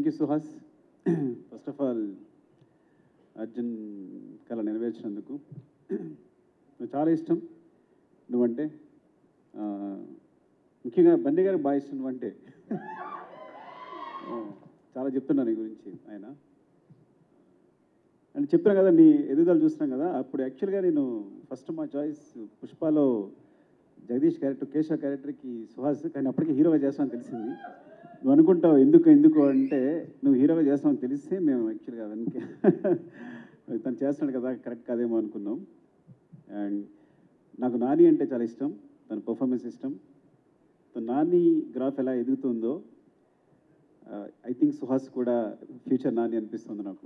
Thank you Suhas. First of all Arjun కళ నెరవేర్చినందుకు నాకు చాలా ఇష్టం నువ్వంటే. ముఖ్యంగా బండి గారికి బాగా ఇష్టం నువ్వంటే. చాలా చెప్తున్నా నీ గురించి ఆయన. అండ్ చెప్పాను కదా, నీ ఎదుగుదల చూస్తున్నాం కదా. అప్పుడు యాక్చువల్గా నేను ఫస్ట్ మా చాయిస్ పుష్పలో జగదీష్ క్యారెక్టర్, కేశవ క్యారెక్టర్కి సుహాస్, కానీ అప్పటికి హీరోగా చేస్తామని తెలిసింది. నువ్వు అనుకుంటావు ఎందుకు అంటే, నువ్వు హీరోగా చేస్తామని తెలిస్తే మేము యాక్చువల్గా వెనక తను చేస్తున్నాడు కదా, కరెక్ట్ కాదేమో అనుకున్నాం. అండ్ నాకు నాని అంటే చాలా ఇష్టం, తన పర్ఫార్మెన్స్ ఇష్టం. నాని గ్రాఫ్ ఎలా ఎదుగుతుందో ఐ థింక్ సుహాస్ కూడా ఫ్యూచర్ నాని అనిపిస్తుంది నాకు.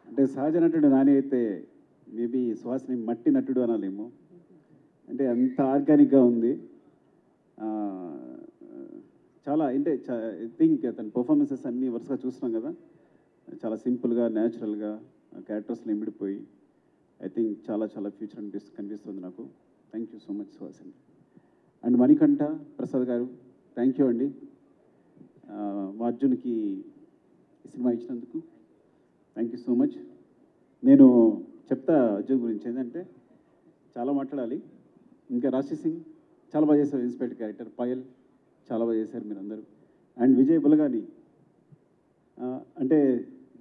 అంటే సహజ నటుడు నాని అయితే మేబీ సుహాస్ని మట్టి నటుడు అనాలేమో. అంటే అంత ఆర్గానిక్గా ఉంది. చాలా అంటే ఐ థింక్ తన పర్ఫార్మెన్సెస్ అన్నీ వరుసగా చూస్తున్నాం కదా, చాలా సింపుల్గా న్యాచురల్గా క్యారెక్టర్స్లో ఇమిడిపోయి ఐ థింక్ చాలా ఫ్యూచర్ కనిపిస్తుంది నాకు. Thank you so much Suhas అండి. అండ్ మణికంఠ ప్రసాద్ గారు, థ్యాంక్ యూ అండి. మా అర్జున్కి ఈ సినిమా ఇచ్చినందుకు థ్యాంక్ యూ సో మచ్. నేను చెప్తా అర్జున్ గురించి ఏంటంటే, చాలా మాట్లాడాలి. ఇంకా రాశి సింగ్ చాలా బాగా చేశారు, ఇన్స్పెక్టర్ క్యారెక్టర్. పాయల్ చాలా బాగా చేశారు మీరందరూ. అండ్ విజయ్ బులగాని, అంటే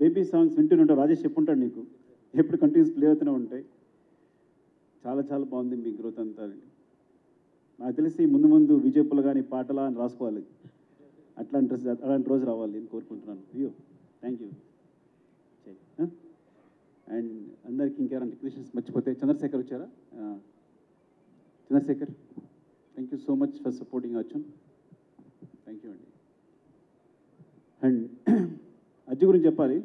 బేబీ సాంగ్స్ వింటూనే రాజేష్ చెప్పుంటాడు నీకు, ఎప్పుడు కంటిన్యూస్ ప్లే అవుతూనే ఉంటాయి. చాలా బాగుంది మీ గ్రోత్ అంతా. నాకు తెలిసి ముందు విజయ్ బులగాని పాటలా అని రాసుకోవాలి. అలాంటి రోజు రావాలి నేను కోరుకుంటున్నాను. అయ్యో థ్యాంక్ యూ. అండ్ అందరికీ ఇంకెవరైనా టెక్నీషియన్స్ మర్చిపోతే, చంద్రశేఖర్ వచ్చారా? Chandrashekar, thank you so much for supporting Arjun. Thank you అండి. అండ్ అర్జున్ గురించి చెప్పాలి.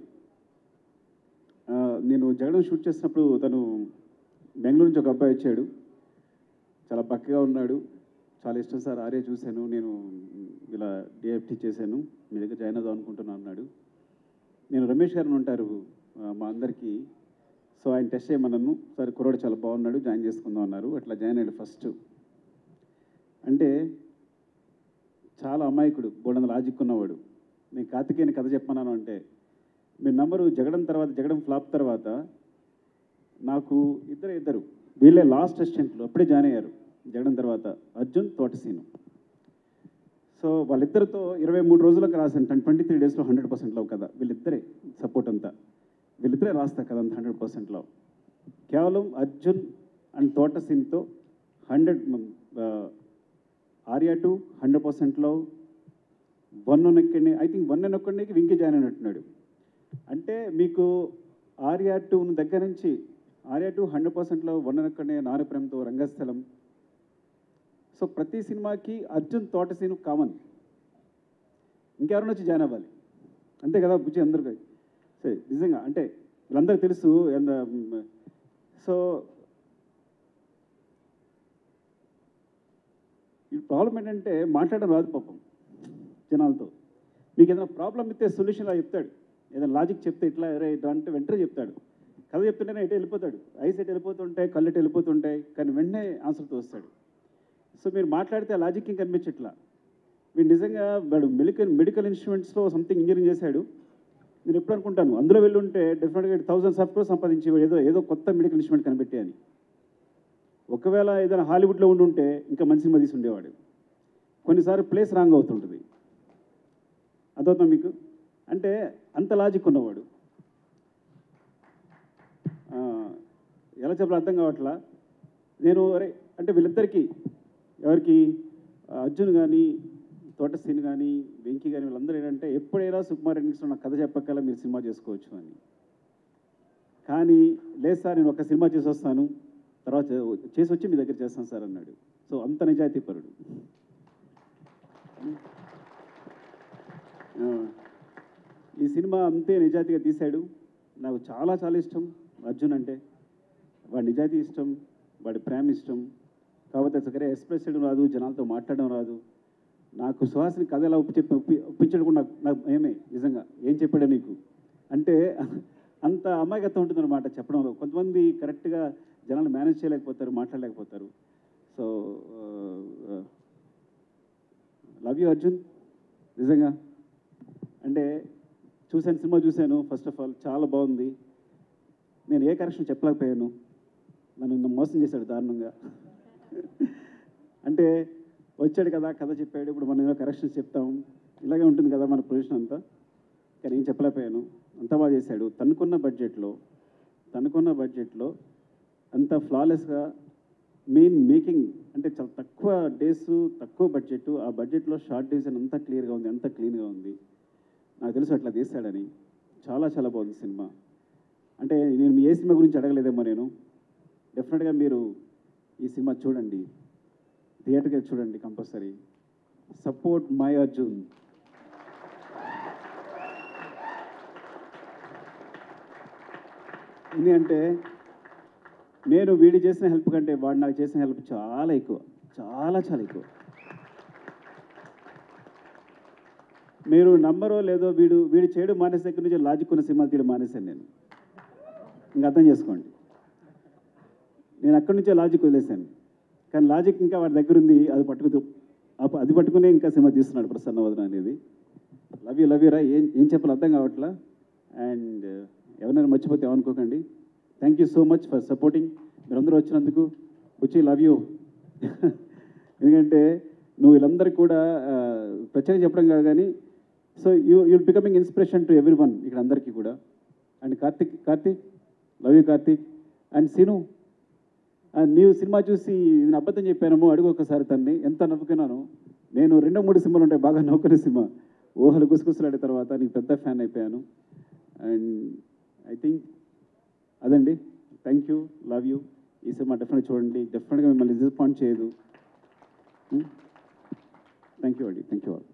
నేను జగడం షూట్ చేసినప్పుడు తను బెంగళూరు నుంచి ఒక అబ్బాయి వచ్చాడు. చాలా బక్కగా ఉన్నాడు. చాలా ఇష్టం సార్, ఆర్య చూశాను, నేను ఇలా డిఎఫ్టీ చేశాను, మీ దగ్గర జాయిన్ అవుదాం అనుకుంటున్నాను అన్నాడు. నేను రమేష్ గారిని ఉంటారు మా అందరికీ, సో ఆయన టెస్ట్ చేయమన్నాను. సార్ కుర్రాడు చాలా బాగున్నాడు, జాయిన్ చేసుకుందాం అన్నారు. అట్లా జాయిన్ అయ్యాడు ఫస్ట్. అంటే చాలా అమాయకుడు, బోడంత లాజిక్ ఉన్నవాడు. నేను కార్తికేయని కథ చెప్పమన్నాను అంటే, మీ నంబరు జగడం ఫ్లాప్ తర్వాత నాకు ఇద్దరు వీళ్ళే లాస్ట్ అసిస్టెంట్లు అప్పుడే జాయిన్ అయ్యారు. జగడం తర్వాత అర్జున్, తోటసీను. సో వాళ్ళిద్దరితో 23 రోజులకు రాశాను. 23 డేస్లో 100% లవ్ కదా. వీళ్ళిద్దరే సపోర్ట్ అంతా, వీళ్ళిద్దరే రాస్తారు కదా అంత 100% లవ్. కేవలం అర్జున్ అండ్ తోటసీన్తో 100 ఆర్యా 2 100% లవ్. 1 ఒక్కడిని, ఐ థింక్ 1 ఒక్కడికి వెంకీ జాయిన్ అయినట్టున్నాడు. అంటే మీకు ఆర్యా 2 దగ్గర నుంచి ఆర్యా 2 100% లవ్, 1 ఒక్కడిని నారు ప్రేమతో, రంగస్థలం. సో ప్రతి సినిమాకి అర్జున్, తోటసీను కామన్. ఇంకెవరైనా వచ్చి జాయిన్ అవ్వాలి, అంతే కదా బుజ్జి అందరికీ. సరే నిజంగా అంటే వీళ్ళందరికీ తెలుసు. సో ఈ ప్రాబ్లం ఏంటంటే మాట్లాడడం రాదు పాపం జనాలతో. మీకు ఏదైనా ప్రాబ్లం ఇస్తే సొల్యూషన్ అలా చెప్తాడు, ఏదైనా లాజిక్ చెప్తే ఇట్లా ఇట్లా అంటే వెంటనే చెప్తాడు. కథ చెప్తుంటేనే ఎటు వెళ్ళిపోతాడు, ఐస్ ఎటు వెళ్ళిపోతుంటాయి, కళ్ళు ఎటు వెళ్ళిపోతుంటాయి, కానీ వెంటనే ఆన్సర్తో వస్తాడు. సో మీరు మాట్లాడితే ఆ లాజిక్ ఇంకా కనిపించట్లా. మీరు నిజంగా వాడు మెడికల్ ఇన్స్ట్రుమెంట్స్లో సంథింగ్ ఇంజనీరింగ్ చేశాడు. నేను ఎప్పుడు అనుకుంటాను, అందులో వెళ్ళుంటే డెఫినెట్గా 1000 సబ్స్క్రైబ్ సంపాదించి ఏదో కొత్త మెడికల్ ఇన్స్ట్రుమెంట్ కనిపెట్టే అని. ఒకవేళ ఏదైనా హాలీవుడ్లో ఉండుంటే ఇంకా మంచి సినిమా తీసి ఉండేవాడు. కొన్నిసార్లు ప్లేస్ రాంగ్ అవుతుంటుంది, అదవుతాం మీకు. అంటే అంత లాజిక్ ఉన్నవాడు. ఎలా చెప్పాలో అర్థం కావట్లా. నేను అంటే వీళ్ళిద్దరికీ, ఎవరికి అర్జున్ కానీ, తోటసీన్ కానీ, వెంకీ కానీ, వీళ్ళందరూ ఏంటంటే ఎప్పుడైనా సుకుమార్ ఎన్నిక్స్లో నాకు కథ చెప్పక్కల మీరు సినిమా చేసుకోవచ్చు అని. కానీ లేదు సార్, నేను ఒక సినిమా చేసి వస్తాను, తర్వాత చేసి వచ్చి మీ దగ్గర చేస్తాను సార్ అన్నాడు. సో అంత నిజాయితీ పరుడు. ఈ సినిమా అంతే నిజాయితీగా తీశాడు. నాకు చాలా ఇష్టం అర్జున్ అంటే. వాడి నిజాయితీ ఇష్టం, వాడి ప్రేమ ఇష్టం. కాకపోతే సరే ఎక్స్ప్రెస్ చేయడం రాదు, జనాలతో మాట్లాడడం రాదు. నాకు సుహాస్ని కథ ఎలా ఒప్పించడం కూడా నాకు ఏమే నిజంగా ఏం చెప్పాడు నీకు అంటే అంత అమాయకత్వం ఉంటుందన్నమాట చెప్పడంలో. కొంతమంది కరెక్ట్గా జనాలు మేనేజ్ చేయలేకపోతారు, మాట్లాడలేకపోతారు. So love you Arjun. నిజంగా అంటే సినిమా చూశాను. ఫస్ట్ ఆఫ్ ఆల్ చాలా బాగుంది. నేను ఏ కరెక్షన్ చెప్పలేకపోయాను. నన్ను మోసం చేశాడు దారుణంగా. అంటే వచ్చాడు కదా, కథ చెప్పాడు, ఇప్పుడు మనం ఏదో కరెక్షన్స్ చెప్తాం, ఇలాగే ఉంటుంది కదా మన పొజిషన్ అంతా. కానీ ఏం చెప్పలేకపోయాను. అంతా బాగా చేశాడు. తనుకున్న బడ్జెట్లో అంత ఫ్లాలెస్గా మేకింగ్ అంటే చాలా తక్కువ డేస్, తక్కువ బడ్జెట్. ఆ బడ్జెట్లో షార్ట్ డిజైన్ అంతా క్లియర్గా ఉంది, అంతా క్లీన్గా ఉంది. నాకు తెలుసు అట్లా తీస్తాడని. చాలా చాలా బాగుంది సినిమా. అంటే నేను ఏ సినిమా గురించి అడగలేదేమో నేను. డెఫినెట్గా మీరు ఈ సినిమా చూడండి, థియేటర్కి వెళ్ళి చూడండి కంపల్సరీ. Support my Arjun. ఎందుకంటే నేను వీడి చేసిన హెల్ప్ కంటే వాడు నాకు చేసిన హెల్ప్ చాలా ఎక్కువ, చాలా చాలా ఎక్కువ. మీరు నమ్మరో లేదో, వీడు చేయడం మానేసే దగ్గర నుంచి లాజిక్ ఉన్న సినిమాలు తీయడం మానేశాను నేను. ఇంకా అర్థం చేసుకోండి. నేను అక్కడి నుంచే లాజిక్ వదిలేశాను. కానీ లాజిక్ ఇంకా వాడి దగ్గర ఉంది. అది పట్టుకునే ఇంకా సినిమా తీస్తున్నాడు ప్రసన్నవదన అనేది. లవ్ యూ రా. ఏం చెప్పాలో అర్థం కావట్లా. అండ్ ఎవరైనా మర్చిపోతే ఏమనుకోకండి. Thank you so much for supporting. మీరందరూ వచ్చినందుకు. Love you. ఎందుకంటే నువ్వు వీళ్ళందరికీ కూడా ప్రత్యేకంగా చెప్పడం కాదు కానీ, so you'll becoming inspiration to every one ఇక్కడ అందరికీ కూడా. And Karthik love you Karthik. And Seenu, నీవు సినిమా చూసి నేను అబద్ధం చెప్పానేమో అడుగు ఒకసారి తన్ని. ఎంత నవ్వుకున్నాను నేను. 2-3 సినిమాలు ఉంటాయి బాగా నవ్వుకునే సినిమా. ఊహలు గుసగుసలాడే తర్వాత నీకు పెద్ద ఫ్యాన్ అయిపోయాను. అండ్ ఐ థింక్ అదండి. Thank you, love you. ఈ సినిమా డెఫినెట్గా చూడండి. డెఫినెట్గా మిమ్మల్ని డిసప్పాయింట్ చేయదు. థ్యాంక్ యూ అండి. Thank you all.